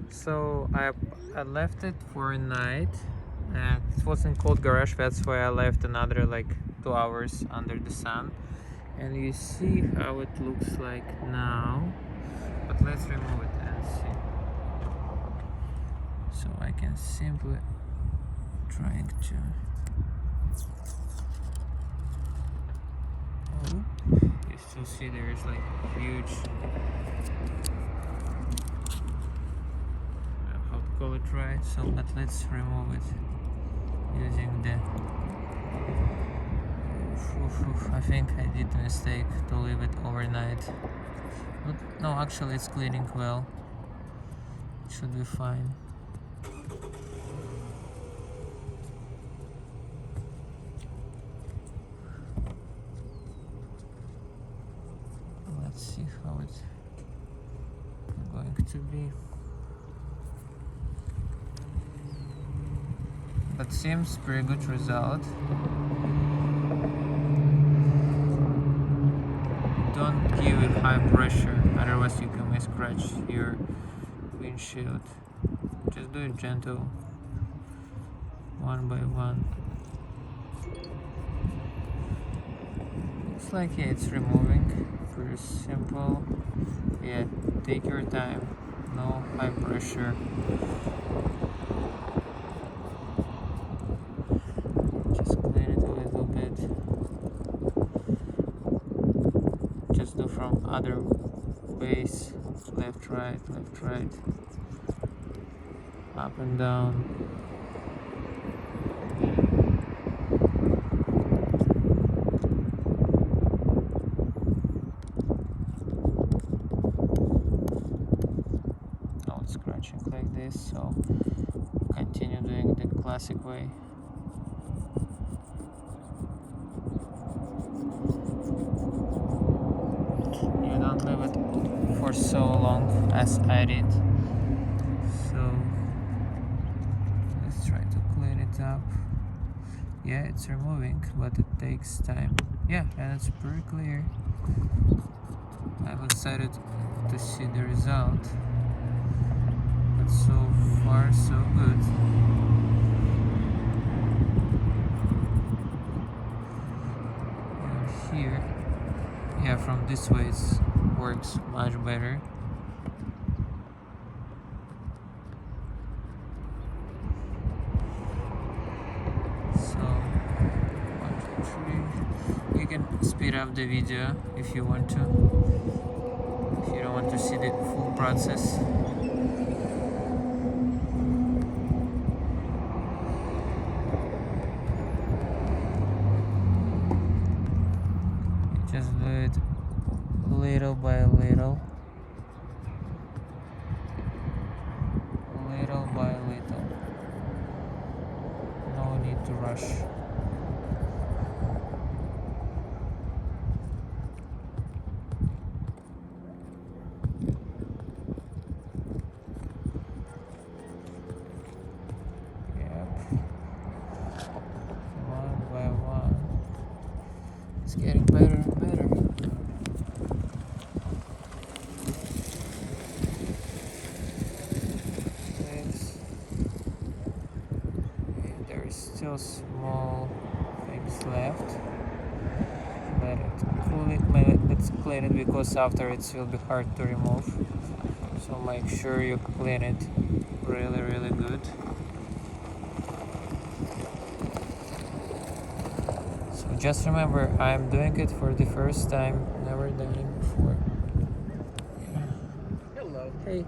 So I left it for a night, and it was in cold garage. That's why I left another like 2 hours under the sun. And you see how it looks like now. But let's remove it and see. So I can simply trying to. Oh, you still see there's like huge. How to call it right? So, but let's remove it using the. I think I did a mistake to leave it overnight. But no, actually it's cleaning well. It should be fine. Let's see how it's going to be. But seems pretty good result. Don't give it high pressure, otherwise you may scratch your windshield. Just do it gentle, one by one. Looks like it's removing. Pretty simple. Yeah, take your time. No high pressure. Just clean it a little bit. Just do from other base. Left, right, up and down. Now it's scratching like this, so continue doing the classic way. You don't leave it for so long as I did. So let's try to clean it up. Yeah, it's removing, but it takes time. Yeah, and it's pretty clear. I'm excited to see the result. But so far, so good. And here, yeah, from this way it works much better. So, 1, 2, 3. You can speed up the video if you want to. If you don't want to see the full process. Just do it little by little. Little by little. No need to rush. Yep. One by one. It's getting better and better. There is still small things left. Let's clean it because after it will be hard to remove. So make sure you clean it really, really good. So just remember, I'm doing it for the first time, never done it before. Hello. Hey.